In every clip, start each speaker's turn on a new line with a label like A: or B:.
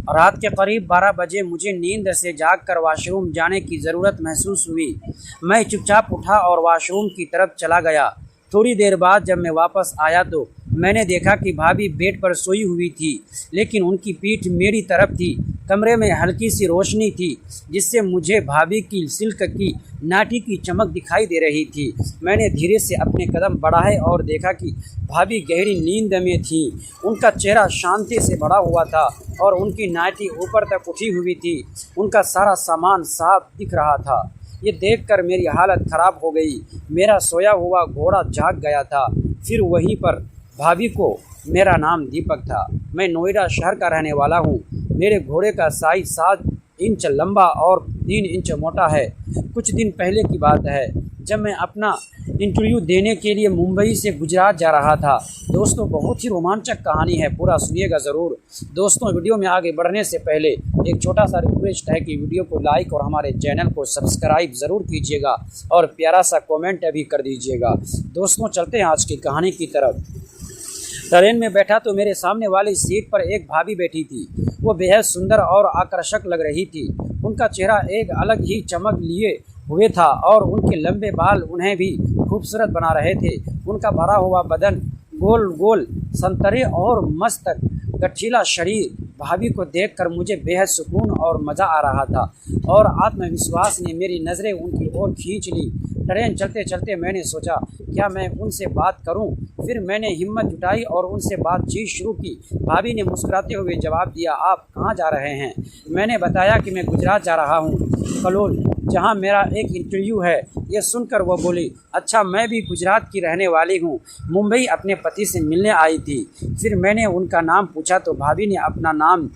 A: रात के करीब 12 बजे मुझे नींद से जागकर वॉशरूम जाने की ज़रूरत महसूस हुई। मैं चुपचाप उठा और वॉशरूम की तरफ चला गया। थोड़ी देर बाद जब मैं वापस आया तो मैंने देखा कि भाभी बेड पर सोई हुई थी, लेकिन उनकी पीठ मेरी तरफ थी। कमरे में हल्की सी रोशनी थी, जिससे मुझे भाभी की सिल्क की नाटी की चमक दिखाई दे रही थी। मैंने धीरे से अपने कदम बढ़ाए और देखा कि भाभी गहरी नींद में थीं। उनका चेहरा शांति से भरा हुआ था और उनकी नाटी ऊपर तक उठी हुई थी। उनका सारा सामान साफ दिख रहा था। ये देखकर मेरी हालत ख़राब हो गई। मेरा सोया हुआ घोड़ा जाग गया था। फिर वहीं पर भाभी को मेरा नाम दीपक था। मैं नोएडा शहर का रहने वाला हूँ। मेरे घोड़े का साइज 7 इंच लंबा और 3 इंच मोटा है। कुछ दिन पहले की बात है, जब मैं अपना इंटरव्यू देने के लिए मुंबई से गुजरात जा रहा था। दोस्तों, बहुत ही रोमांचक कहानी है, पूरा सुनिएगा ज़रूर। दोस्तों, वीडियो में आगे बढ़ने से पहले एक छोटा सा रिक्वेस्ट है कि वीडियो को लाइक और हमारे चैनल को सब्सक्राइब ज़रूर कीजिएगा और प्यारा सा कमेंट भी कर दीजिएगा। दोस्तों, चलते हैं आज की कहानी की तरफ। ट्रेन में बैठा तो मेरे सामने वाली सीट पर एक भाभी बैठी थी। वो बेहद सुंदर और आकर्षक लग रही थी। उनका चेहरा एक अलग ही चमक लिए हुए था और उनके लंबे बाल उन्हें भी खूबसूरत बना रहे थे। उनका भरा हुआ बदन, गोल गोल संतरे और मस्त गठीला शरीर, भाभी को देखकर मुझे बेहद सुकून और मज़ा आ रहा था और आत्मविश्वास ने मेरी नज़रें उनकी ओर खींच ली। ट्रेन चलते चलते मैंने सोचा, क्या मैं उनसे बात करूं? फिर मैंने हिम्मत जुटाई और उनसे बातचीत शुरू की। भाभी ने मुस्कुराते हुए जवाब दिया, आप कहाँ जा रहे हैं? मैंने बताया कि मैं गुजरात जा रहा हूँ, कलोल, जहाँ मेरा एक इंटरव्यू है। ये सुनकर वो बोली, अच्छा, मैं भी गुजरात की रहने वाली हूँ, मुंबई अपने पति से मिलने आई थी। फिर मैंने उनका नाम पूछा तो भाभी ने अपना नाम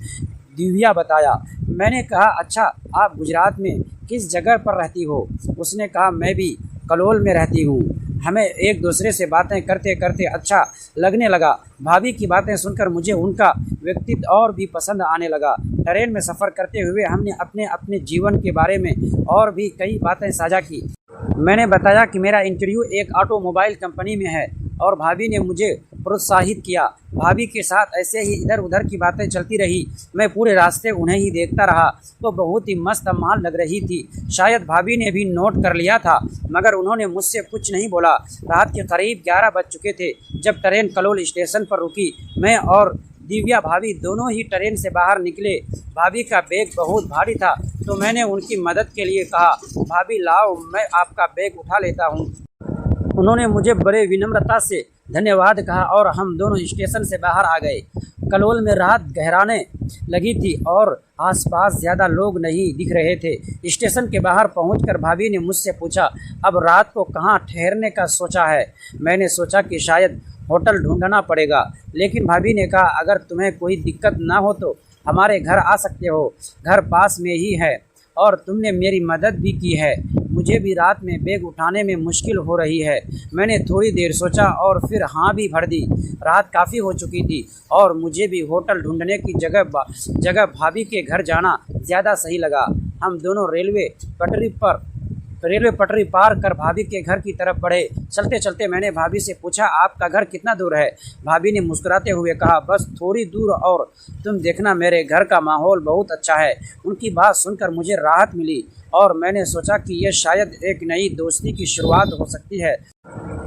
A: दिव्या बताया। मैंने कहा, अच्छा, आप गुजरात में किस जगह पर रहती हो? उसने कहा, मैं भी कलोल में रहती हूँ। हमें एक दूसरे से बातें करते करते अच्छा लगने लगा। भाभी की बातें सुनकर मुझे उनका व्यक्तित्व और भी पसंद आने लगा। ट्रेन में सफ़र करते हुए हमने अपने अपने जीवन के बारे में और भी कई बातें साझा की। मैंने बताया कि मेरा इंटरव्यू एक ऑटोमोबाइल कंपनी में है और भाभी ने मुझे प्रोत्साहित किया। भाभी के साथ ऐसे ही इधर उधर की बातें चलती रही। मैं पूरे रास्ते उन्हें ही देखता रहा। तो बहुत ही मस्त माल लग रही थी। शायद भाभी ने भी नोट कर लिया था, मगर उन्होंने मुझसे कुछ नहीं बोला। रात के करीब 11 बज चुके थे जब ट्रेन कलोल स्टेशन पर रुकी। मैं और दिव्या भाभी दोनों ही ट्रेन से बाहर निकले। भाभी का बैग बहुत भारी था तो मैंने उनकी मदद के लिए कहा, भाभी लाओ, मैं आपका बैग उठा लेता हूँ। उन्होंने मुझे बड़े विनम्रता से धन्यवाद कहा और हम दोनों स्टेशन से बाहर आ गए। कलोल में रात गहराने लगी थी और आसपास ज़्यादा लोग नहीं दिख रहे थे। स्टेशन के बाहर पहुंचकर भाभी ने मुझसे पूछा, अब रात को कहाँ ठहरने का सोचा है? मैंने सोचा कि शायद होटल ढूंढना पड़ेगा, लेकिन भाभी ने कहा, अगर तुम्हें कोई दिक्कत ना हो तो हमारे घर आ सकते हो, घर पास में ही है और तुमने मेरी मदद भी की है। मुझे भी रात में बैग उठाने में मुश्किल हो रही है। मैंने थोड़ी देर सोचा और फिर हाँ भी भर दी। रात काफ़ी हो चुकी थी और मुझे भी होटल ढूंढने की जगह भाभी के घर जाना ज़्यादा सही लगा। हम दोनों रेलवे पटरी पार कर भाभी के घर की तरफ बढ़े। चलते चलते मैंने भाभी से पूछा, आपका घर कितना दूर है? भाभी ने मुस्कुराते हुए कहा, बस थोड़ी दूर और तुम देखना, मेरे घर का माहौल बहुत अच्छा है। उनकी बात सुनकर मुझे राहत मिली और मैंने सोचा कि यह शायद एक नई दोस्ती की शुरुआत हो सकती है।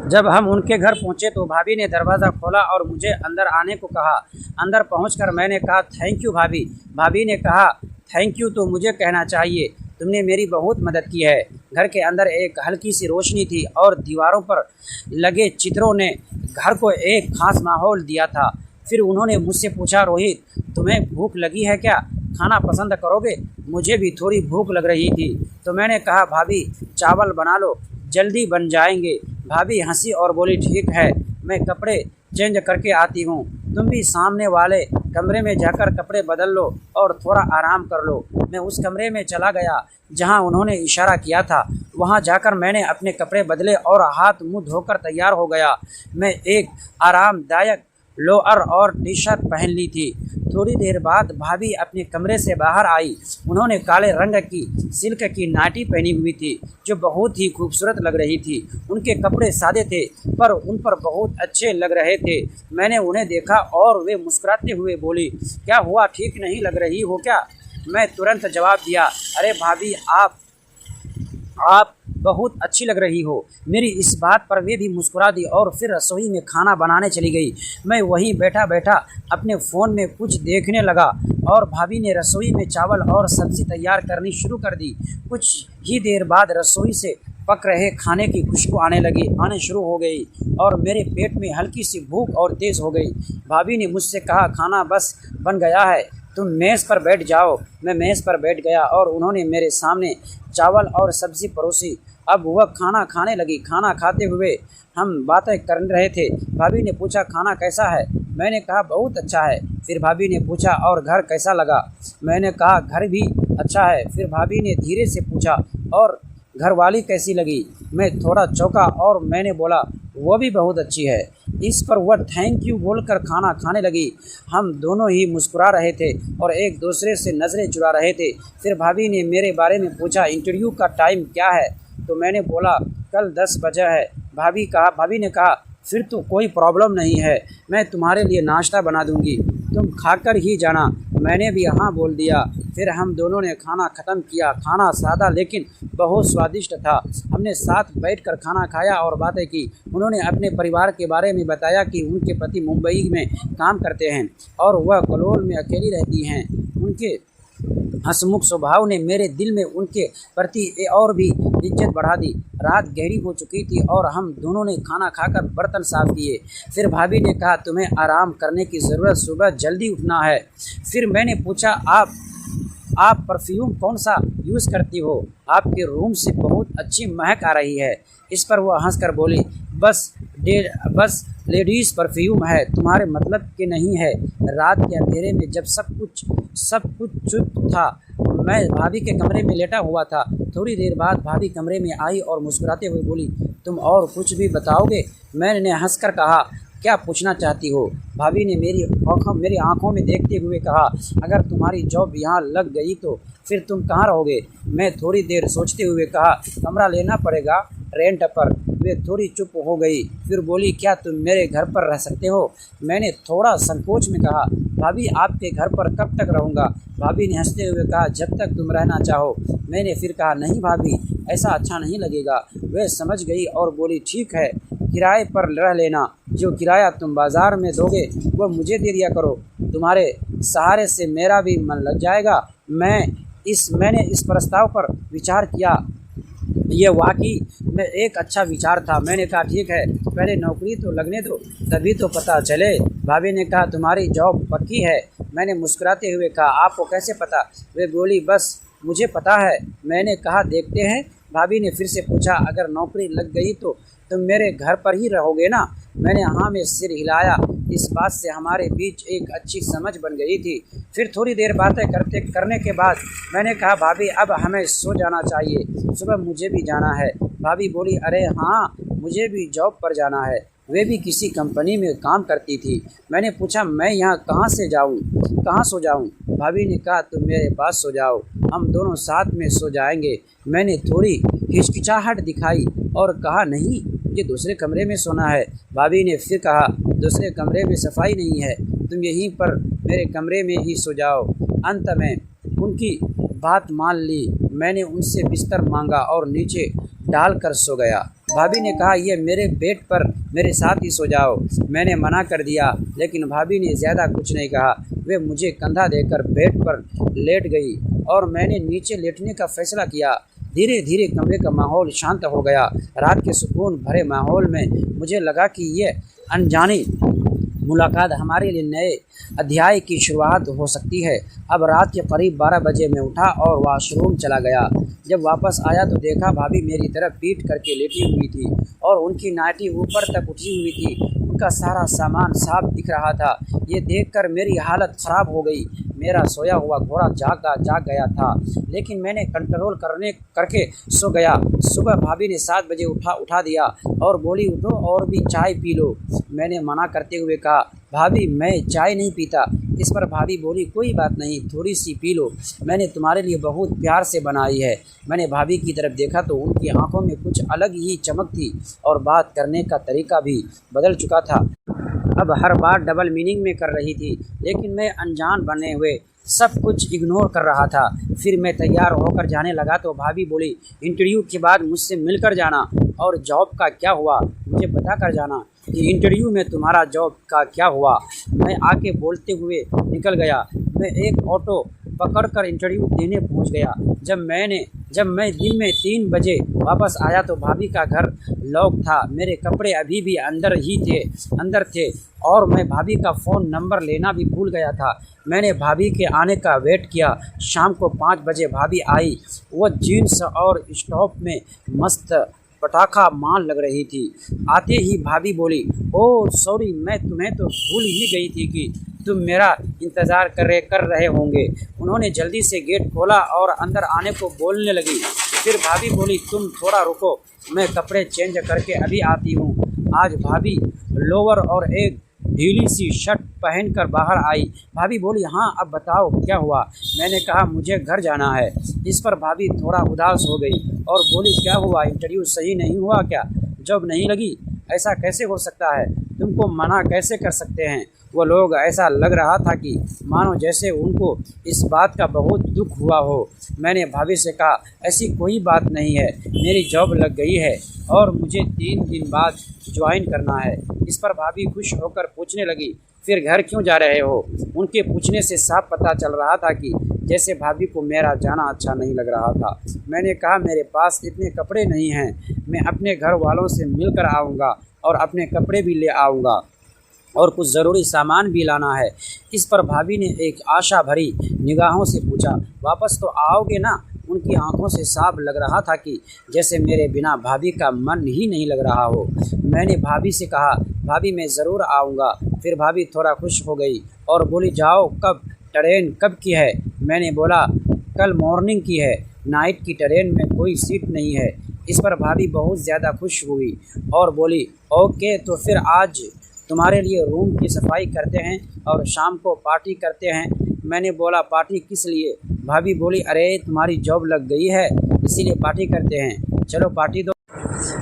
A: जब हम उनके घर पहुंचे तो भाभी ने दरवाज़ा खोला और मुझे अंदर आने को कहा। अंदर पहुंचकर मैंने कहा, थैंक यू भाभी। भाभी ने कहा, थैंक यू तो मुझे कहना चाहिए, तुमने मेरी बहुत मदद की है। घर के अंदर एक हल्की सी रोशनी थी और दीवारों पर लगे चित्रों ने घर को एक खास माहौल दिया था। फिर उन्होंने मुझसे पूछा, रोहित, तुम्हें भूख लगी है क्या? खाना पसंद करोगे? मुझे भी थोड़ी भूख लग रही थी तो मैंने कहा, भाभी चावल बना लो, जल्दी बन जाएंगे। भाभी हंसी और बोली, ठीक है, मैं कपड़े चेंज करके आती हूँ। तुम भी सामने वाले कमरे में जाकर कपड़े बदल लो और थोड़ा आराम कर लो। मैं उस कमरे में चला गया जहाँ उन्होंने इशारा किया था। वहाँ जाकर मैंने अपने कपड़े बदले और हाथ मुंह धोकर तैयार हो गया। मैं एक आरामदायक लोअर और टी शर्ट पहन ली थी। थोड़ी देर बाद भाभी अपने कमरे से बाहर आई। उन्होंने काले रंग की सिल्क की नाइटी पहनी हुई थी जो बहुत ही खूबसूरत लग रही थी। उनके कपड़े सादे थे पर उन पर बहुत अच्छे लग रहे थे। मैंने उन्हें देखा और वे मुस्कुराते हुए बोली, क्या हुआ, ठीक नहीं लग रही हो क्या? मैं तुरंत जवाब दिया, अरे भाभी, आप बहुत अच्छी लग रही हो। मेरी इस बात पर वे भी मुस्कुरा दी और फिर रसोई में खाना बनाने चली गई। मैं वहीं बैठा बैठा अपने फ़ोन में कुछ देखने लगा और भाभी ने रसोई में चावल और सब्ज़ी तैयार करनी शुरू कर दी। कुछ ही देर बाद रसोई से पक रहे खाने की खुशबू आने शुरू हो गई और मेरे पेट में हल्की सी भूख और तेज़ हो गई। भाभी ने मुझसे कहा, खाना बस बन गया है, तुम मेज़ पर बैठ जाओ। मैं मेज़ पर बैठ गया और उन्होंने मेरे सामने चावल और सब्ज़ी परोसी। अब वह खाना खाने लगी। खाना खाते हुए हम बातें कर रहे थे। भाभी ने पूछा, खाना कैसा है? मैंने कहा, बहुत अच्छा है। फिर भाभी ने पूछा, और घर कैसा लगा? मैंने कहा, घर भी अच्छा है। फिर भाभी ने धीरे से पूछा, और घरवाली कैसी लगी? मैं थोड़ा चौंका और मैंने बोला, वो भी बहुत अच्छी है। इस पर वह थैंक यू बोलकर खाना खाने लगी। हम दोनों ही मुस्कुरा रहे थे और एक दूसरे से नज़रें चुरा रहे थे। फिर भाभी ने मेरे बारे में पूछा, इंटरव्यू का टाइम क्या है? तो मैंने बोला, कल 10 बजे है। भाभी ने कहा, फिर तो कोई प्रॉब्लम नहीं है, मैं तुम्हारे लिए नाश्ता बना दूंगी, तुम खाकर ही जाना। मैंने भी हाँ बोल दिया। फिर हम दोनों ने खाना ख़त्म किया। खाना सादा लेकिन बहुत स्वादिष्ट था। हमने साथ बैठकर खाना खाया और बातें की। उन्होंने अपने परिवार के बारे में बताया कि उनके पति मुंबई में काम करते हैं और वह कलोल में अकेली रहती हैं। उनके हंसमुख स्वभाव ने मेरे दिल में उनके प्रति और भी इज्जत बढ़ा दी। रात गहरी हो चुकी थी और हम दोनों ने खाना खाकर बर्तन साफ किए। फिर भाभी ने कहा, तुम्हें आराम करने की ज़रूरत, सुबह जल्दी उठना है। फिर मैंने पूछा, आप परफ्यूम कौन सा यूज़ करती हो? आपके रूम से बहुत अच्छी महक आ रही है। इस पर वह हंसकर बोली, बस लेडीज़ परफ्यूम है, तुम्हारे मतलब के नहीं है। रात के अंधेरे में जब सब कुछ चुप था, मैं भाभी के कमरे में लेटा हुआ था। थोड़ी देर बाद भाभी कमरे में आई और मुस्कुराते हुए बोली, तुम और कुछ भी बताओगे? मैंने हंसकर कहा, क्या पूछना चाहती हो? भाभी ने मेरी आंखों में देखते हुए कहा, अगर तुम्हारी जॉब यहाँ लग गई तो फिर तुम कहाँ रहोगे? मैं थोड़ी देर सोचते हुए कहा, कमरा लेना पड़ेगा रेंट पर। वे थोड़ी चुप हो गई, फिर बोली, क्या तुम मेरे घर पर रह सकते हो? मैंने थोड़ा संकोच में कहा, भाभी, आपके घर पर कब तक रहूँगा? भाभी ने हंसते हुए कहा, जब तक तुम रहना चाहो। मैंने फिर कहा, नहीं भाभी, ऐसा अच्छा नहीं लगेगा। वह समझ गई और बोली, ठीक है, किराए पर रह लेना। जो किराया तुम बाज़ार में दोगे वह मुझे दे दिया करो, तुम्हारे सहारे से मेरा भी मन लग जाएगा। मैंने इस प्रस्ताव पर विचार किया। ये वाकई में एक अच्छा विचार था। मैंने कहा, ठीक है, पहले नौकरी तो लगने दो, तभी तो पता चले। भाभी ने कहा, तुम्हारी जॉब पक्की है? मैंने मुस्कुराते हुए कहा, आपको कैसे पता? वे बोली, बस मुझे पता है। मैंने कहा, देखते हैं। भाभी ने फिर से पूछा, अगर नौकरी लग गई तो तुम मेरे घर पर ही रहोगे ना? मैंने हाँ में सिर हिलाया। इस बात से हमारे बीच एक अच्छी समझ बन गई थी। फिर थोड़ी देर बातें करने के बाद मैंने कहा, भाभी, अब हमें सो जाना चाहिए, सुबह मुझे भी जाना है। भाभी बोली, अरे हाँ, मुझे भी जॉब पर जाना है। वे भी किसी कंपनी में काम करती थी। मैंने पूछा, मैं यहाँ कहाँ सो जाऊँ? भाभी ने कहा, तुम मेरे पास सो जाओ, हम दोनों साथ में सो जाएंगे। मैंने थोड़ी हिचकिचाहट दिखाई और कहा, नहीं, मुझे दूसरे कमरे में सोना है। भाभी ने फिर कहा, दूसरे कमरे में सफाई नहीं है, तुम यहीं पर मेरे कमरे में ही सो जाओ। अंत में उनकी बात मान ली। मैंने उनसे बिस्तर मांगा और नीचे डालकर सो गया। भाभी ने कहा, ये मेरे बेड पर मेरे साथ ही सो जाओ। मैंने मना कर दिया, लेकिन भाभी ने ज़्यादा कुछ नहीं कहा। वे मुझे कंधा देकर बेड पर लेट गई और मैंने नीचे लेटने का फैसला किया। धीरे धीरे कमरे का माहौल शांत हो गया। रात के सुकून भरे माहौल में मुझे लगा कि ये अनजानी मुलाकात हमारे लिए नए अध्याय की शुरुआत हो सकती है। अब रात के करीब 12 बजे मैं उठा और वॉशरूम चला गया। जब वापस आया तो देखा भाभी मेरी तरफ पीठ करके लेटी हुई थी और उनकी नाइटी ऊपर तक उठी हुई थी। उनका सारा सामान साफ दिख रहा था। ये देखकर मेरी हालत ख़राब हो गई। मेरा सोया हुआ घोड़ा जाग गया था, लेकिन मैंने कंट्रोल करके सो गया। सुबह भाभी ने 7 बजे उठा दिया और बोली, उठो और भी चाय पी लो। मैंने मना करते हुए कहा, भाभी मैं चाय नहीं पीता। इस पर भाभी बोली कोई बात नहीं, थोड़ी सी पी लो, मैंने तुम्हारे लिए बहुत प्यार से बनाई है। मैंने भाभी की तरफ देखा तो उनकी आंखों में कुछ अलग ही चमक थी और बात करने का तरीका भी बदल चुका था। अब हर बार डबल मीनिंग में कर रही थी, लेकिन मैं अनजान बने हुए सब कुछ इग्नोर कर रहा था। फिर मैं तैयार होकर जाने लगा तो भाभी बोली इंटरव्यू के बाद मुझसे मिलकर जाना, और जॉब का क्या हुआ मुझे बता कर जाना कि इंटरव्यू में तुम्हारा जॉब का क्या हुआ। मैं आके बोलते हुए निकल गया। मैं एक ऑटो पकड़कर इंटरव्यू देने पहुंच गया। जब मैं दिन में 3 बजे वापस आया तो भाभी का घर लॉक था। मेरे कपड़े अभी भी अंदर थे और मैं भाभी का फ़ोन नंबर लेना भी भूल गया था। मैंने भाभी के आने का वेट किया। शाम को 5 बजे भाभी आई। वो जीन्स और स्टॉप में मस्त पटाखा मार लग रही थी। आते ही भाभी बोली ओह सॉरी, मैं तुम्हें तो भूल ही गई थी कि तुम मेरा इंतज़ार कर रहे होंगे। उन्होंने जल्दी से गेट खोला और अंदर आने को बोलने लगी। फिर भाभी बोली तुम थोड़ा रुको, मैं कपड़े चेंज करके अभी आती हूँ। आज भाभी लोअर और एक ढीली सी शर्ट पहनकर बाहर आई। भाभी बोली हाँ अब बताओ क्या हुआ। मैंने कहा मुझे घर जाना है। इस पर भाभी थोड़ा उदास हो गई और बोली क्या हुआ, इंटरव्यू सही नहीं हुआ क्या, जॉब नहीं लगी? ऐसा कैसे हो सकता है, तुमको मना कैसे कर सकते हैं? वो लोग ऐसा लग रहा था कि मानो जैसे उनको इस बात का बहुत दुख हुआ हो। मैंने भाभी से कहा ऐसी कोई बात नहीं है, मेरी जॉब लग गई है और मुझे 3 दिन बाद ज्वाइन करना है। इस पर भाभी खुश होकर पूछने लगी फिर घर क्यों जा रहे हो? उनके पूछने से साफ पता चल रहा था कि जैसे भाभी को मेरा जाना अच्छा नहीं लग रहा था। मैंने कहा मेरे पास इतने कपड़े नहीं हैं, मैं अपने घर वालों से मिलकर आऊँगा और अपने कपड़े भी ले आऊँगा और कुछ ज़रूरी सामान भी लाना है। इस पर भाभी ने एक आशा भरी निगाहों से पूछा वापस तो आओगे ना? उनकी आंखों से साफ लग रहा था कि जैसे मेरे बिना भाभी का मन ही नहीं लग रहा हो। मैंने भाभी से कहा भाभी मैं ज़रूर आऊँगा। फिर भाभी थोड़ा खुश हो गई और बोली जाओ, कब ट्रेन कब की है? मैंने बोला कल मॉर्निंग की है, नाइट की ट्रेन में कोई सीट नहीं है। इस पर भाभी बहुत ज़्यादा खुश हुई और बोली ओके तो फिर आज तुम्हारे लिए रूम की सफाई करते हैं और शाम को पार्टी करते हैं। मैंने बोला पार्टी किस लिए? भाभी बोली अरे तुम्हारी जॉब लग गई है इसीलिए पार्टी करते हैं, चलो पार्टी दो।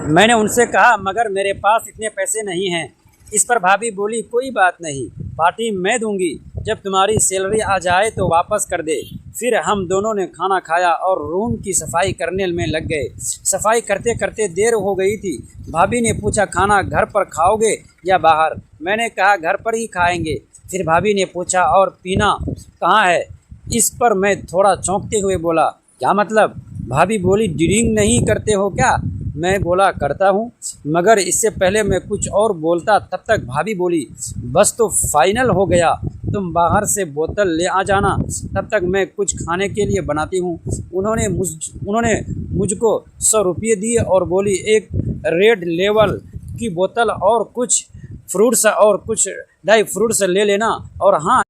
A: मैंने उनसे कहा मगर मेरे पास इतने पैसे नहीं हैं। इस पर भाभी बोली कोई बात नहीं, पार्टी मैं दूंगी, जब तुम्हारी सैलरी आ जाए तो वापस कर दे। फिर हम दोनों ने खाना खाया और रूम की सफाई करने में लग गए। सफाई करते करते देर हो गई थी। भाभी ने पूछा खाना घर पर खाओगे या बाहर? मैंने कहा घर पर ही खाएंगे। फिर भाभी ने पूछा और पीना कहाँ है? इस पर मैं थोड़ा चौंकते हुए बोला क्या मतलब? भाभी बोली ड्रिंक नहीं करते हो क्या? मैं बोला करता हूँ, मगर इससे पहले मैं कुछ और बोलता तब तक भाभी बोली बस तो फाइनल हो गया, तुम बाहर से बोतल ले आ जाना, तब तक मैं कुछ खाने के लिए बनाती हूँ। उन्होंने मुझको 100 रुपये दिए और बोली एक रेड लेवल की बोतल और कुछ फ्रूट्स और कुछ ड्राई फ्रूट्स ले लेना, और हाँ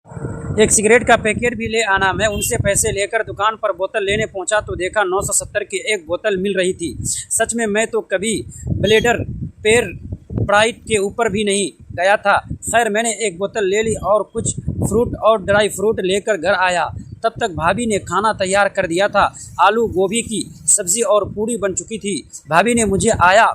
A: एक सिगरेट का पैकेट भी ले आना। मैं उनसे पैसे लेकर दुकान पर बोतल लेने पहुंचा तो देखा 970 की एक बोतल मिल रही थी। सच में मैं तो कभी ब्लेडर पेर प्राइट के ऊपर भी नहीं गया था। खैर मैंने एक बोतल ले ली और कुछ फ्रूट और ड्राई फ्रूट लेकर घर आया। तब तक भाभी ने खाना तैयार कर दिया था। आलू गोभी की सब्जी और पूरी बन चुकी थी। भाभी ने मुझे आया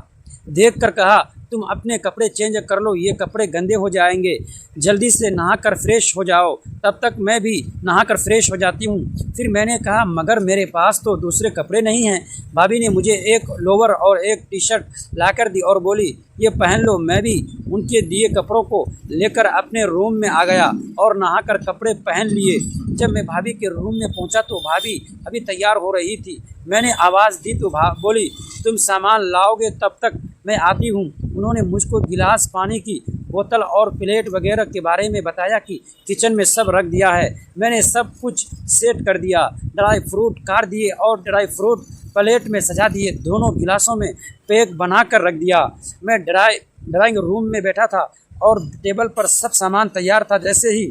A: देख कर कहा तुम अपने कपड़े चेंज कर लो, ये कपड़े गंदे हो जाएंगे, जल्दी से नहाकर फ्रेश हो जाओ। तब तक मैं भी नहाकर फ्रेश हो जाती हूँ। फिर मैंने कहा मगर मेरे पास तो दूसरे कपड़े नहीं हैं। भाभी ने मुझे एक लोअर और एक टी शर्ट लाकर दी और बोली ये पहन लो। मैं भी उनके दिए कपड़ों को लेकर अपने रूम में आ गया और नहाकर कपड़े पहन लिए। जब मैं भाभी के रूम में पहुँचा तो भाभी अभी तैयार हो रही थी। मैंने आवाज़ दी तो बोली तुम सामान लाओगे तब तक मैं आती हूँ। उन्होंने मुझको गिलास, पानी की बोतल और प्लेट वगैरह के बारे में बताया कि किचन में सब रख दिया है। मैंने सब कुछ सेट कर दिया, ड्राई फ्रूट काट दिए और ड्राई फ्रूट प्लेट में सजा दिए, दोनों गिलासों में पैक बना कर रख दिया। मैं ड्राइंग रूम में बैठा था और टेबल पर सब सामान तैयार था। जैसे ही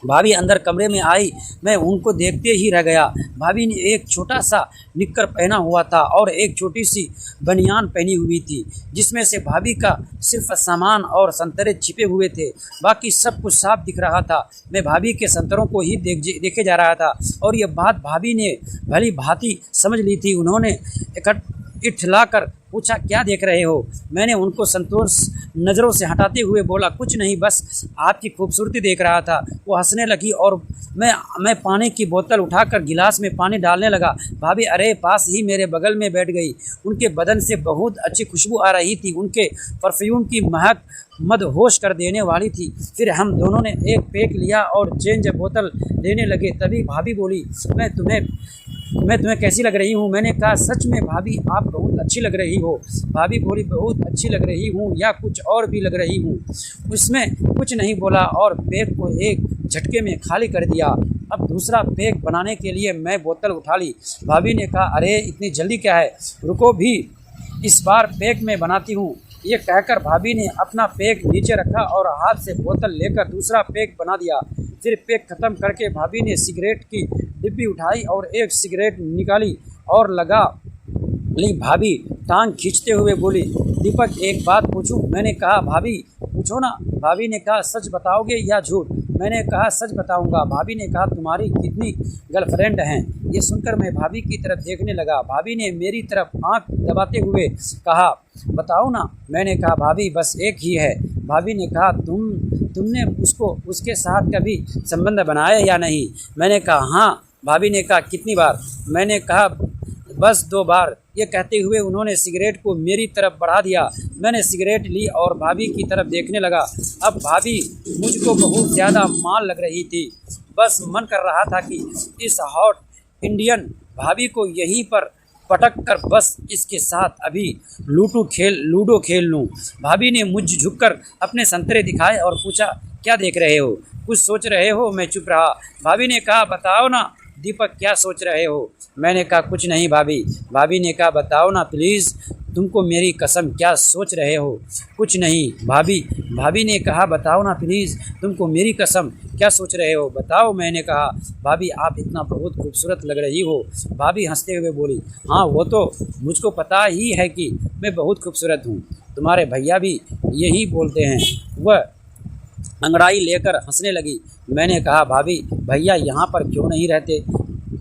A: भाभी अंदर कमरे में आई, मैं उनको देखते ही रह गया। भाभी ने एक छोटा सा निक्कर पहना हुआ था और एक छोटी सी बनियान पहनी हुई थी, जिसमें से भाभी का सिर्फ सामान और संतरे छिपे हुए थे, बाकी सब कुछ साफ दिख रहा था। मैं भाभी के संतरों को ही देखे जा रहा था और ये बात भाभी ने भली भांति समझ ली थी। उन्होंने इठलाकर पूछा, क्या देख रहे हो? मैंने उनको संतोष नज़रों से हटाते हुए बोला, कुछ नहीं, बस आपकी खूबसूरती देख रहा था। वो हंसने लगी और मैं पानी की बोतल उठाकर गिलास में पानी डालने लगा। भाभी अरे पास ही मेरे बगल में बैठ गई। उनके बदन से बहुत अच्छी खुशबू आ रही थी। उनके परफ्यूम की महक मदहोश कर देने वाली थी। फिर हम दोनों ने एक पेक लिया और चेंज बोतल लेने लगे। तभी भाभी बोली, मैं तुम्हें कैसी लग रही हूँ? मैंने कहा, सच में भाभी आप बहुत अच्छी लग रही हो। भाभी बोली, बहुत अच्छी लग रही हूँ या कुछ और भी लग रही हूँ? उसमें कुछ नहीं बोला और पैक को एक झटके में खाली कर दिया। अब दूसरा पैक बनाने के लिए मैं बोतल उठा ली। भाभी ने कहा, अरे इतनी जल्दी क्या है, रुको भी, इस बार पैक में बनाती हूँ। ये कहकर भाभी ने अपना पैक नीचे रखा और हाथ से बोतल लेकर दूसरा पैक बना दिया। फिर पैक ख़त्म करके भाभी ने सिगरेट की डिब्बी उठाई और एक सिगरेट निकाली और लगा ली। भाभी टांग खींचते हुए बोली, दीपक एक बात पूछूं? मैंने कहा, भाभी पूछो ना। भाभी ने कहा, सच बताओगे या झूठ? मैंने कहा, सच बताऊंगा। भाभी ने कहा, तुम्हारी कितनी गर्लफ्रेंड हैं? ये सुनकर मैं भाभी की तरफ देखने लगा। भाभी ने मेरी तरफ आंख दबाते हुए कहा, बताओ ना। मैंने कहा, भाभी बस एक ही है। भाभी ने कहा, तुमने उसके साथ कभी संबंध बनाया या नहीं? मैंने कहा, हाँ। भाभी ने कहा, कितनी बार? मैंने कहा, बस 2 बार। ये कहते हुए उन्होंने सिगरेट को मेरी तरफ बढ़ा दिया। मैंने सिगरेट ली और भाभी की तरफ देखने लगा। अब भाभी मुझको बहुत ज़्यादा माल लग रही थी। बस मन कर रहा था कि इस हॉट इंडियन भाभी को यहीं पर पटक कर बस इसके साथ अभी लूडो खेल लूँ। भाभी ने मुझ झुककर अपने संतरे दिखाए और पूछा, क्या देख रहे हो? कुछ सोच रहे हो? मैं चुप रहा। भाभी ने कहा, बताओ ना दीपक, क्या सोच रहे हो? मैंने कहा, कुछ नहीं भाभी। भाभी ने कहा, बताओ ना प्लीज़, तुमको मेरी कसम, क्या सोच रहे हो? कुछ नहीं भाभी। भाभी ने कहा, बताओ ना प्लीज़, तुमको मेरी कसम, क्या सोच रहे हो? बताओ। मैंने कहा, भाभी आप इतना बहुत खूबसूरत लग रही हो। भाभी हंसते हुए बोली, हाँ वो तो मुझको पता ही है कि मैं बहुत खूबसूरत हूँ। तुम्हारे भैया भी यही बोलते हैं। वह अंगड़ाई लेकर हंसने लगी। मैंने कहा, भाभी भैया यहाँ पर क्यों नहीं रहते?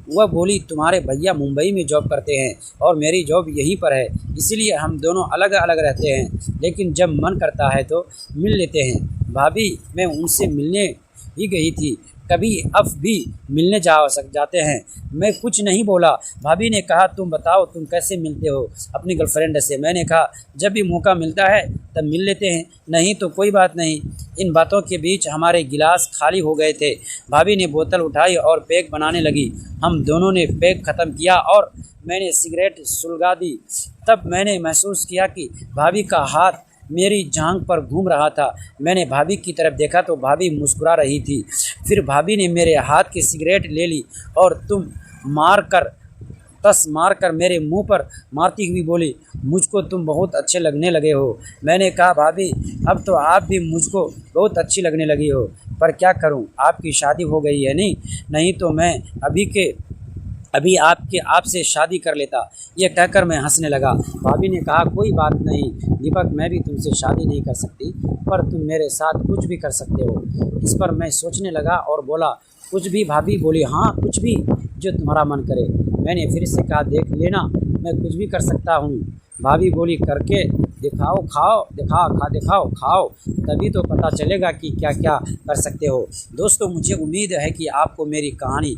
A: वह बोली, तुम्हारे भैया मुंबई में जॉब करते हैं और मेरी जॉब यहीं पर है, इसीलिए हम दोनों अलग अलग रहते हैं, लेकिन जब मन करता है तो मिल लेते हैं। भाभी मैं उनसे मिलने ही गई थी, कभी अब भी मिलने जाते हैं। मैं कुछ नहीं बोला। भाभी ने कहा, तुम बताओ, तुम कैसे मिलते हो अपनी गर्लफ्रेंड से? मैंने कहा, जब भी मौका मिलता है तब मिल लेते हैं, नहीं तो कोई बात नहीं। इन बातों के बीच हमारे गिलास खाली हो गए थे। भाभी ने बोतल उठाई और पैक बनाने लगी। हम दोनों ने पैक ख़त्म किया और मैंने सिगरेट सुलगा दी। तब मैंने महसूस किया कि भाभी का हाथ मेरी जांघ पर घूम रहा था। मैंने भाभी की तरफ देखा तो भाभी मुस्कुरा रही थी। फिर भाभी ने मेरे हाथ की सिगरेट ले ली और टस मारकर मेरे मुंह पर मारती हुई बोली, मुझको तुम बहुत अच्छे लगने लगे हो। मैंने कहा, भाभी अब तो आप भी मुझको बहुत अच्छी लगने लगी हो, पर क्या करूं, आपकी शादी हो गई है। नहीं तो मैं अभी आपसे शादी कर लेता। ये कहकर मैं हंसने लगा। भाभी ने कहा, कोई बात नहीं दीपक, मैं भी तुमसे शादी नहीं कर सकती, पर तुम मेरे साथ कुछ भी कर सकते हो। इस पर मैं सोचने लगा और बोला, कुछ भी? भाभी बोली, हाँ कुछ भी, जो तुम्हारा मन करे। मैंने फिर से कहा, देख लेना, मैं कुछ भी कर सकता हूँ। भाभी बोली, करके दिखाओ, खाओ, तभी तो पता चलेगा कि क्या क्या कर सकते हो। दोस्तों मुझे उम्मीद है कि आपको मेरी कहानी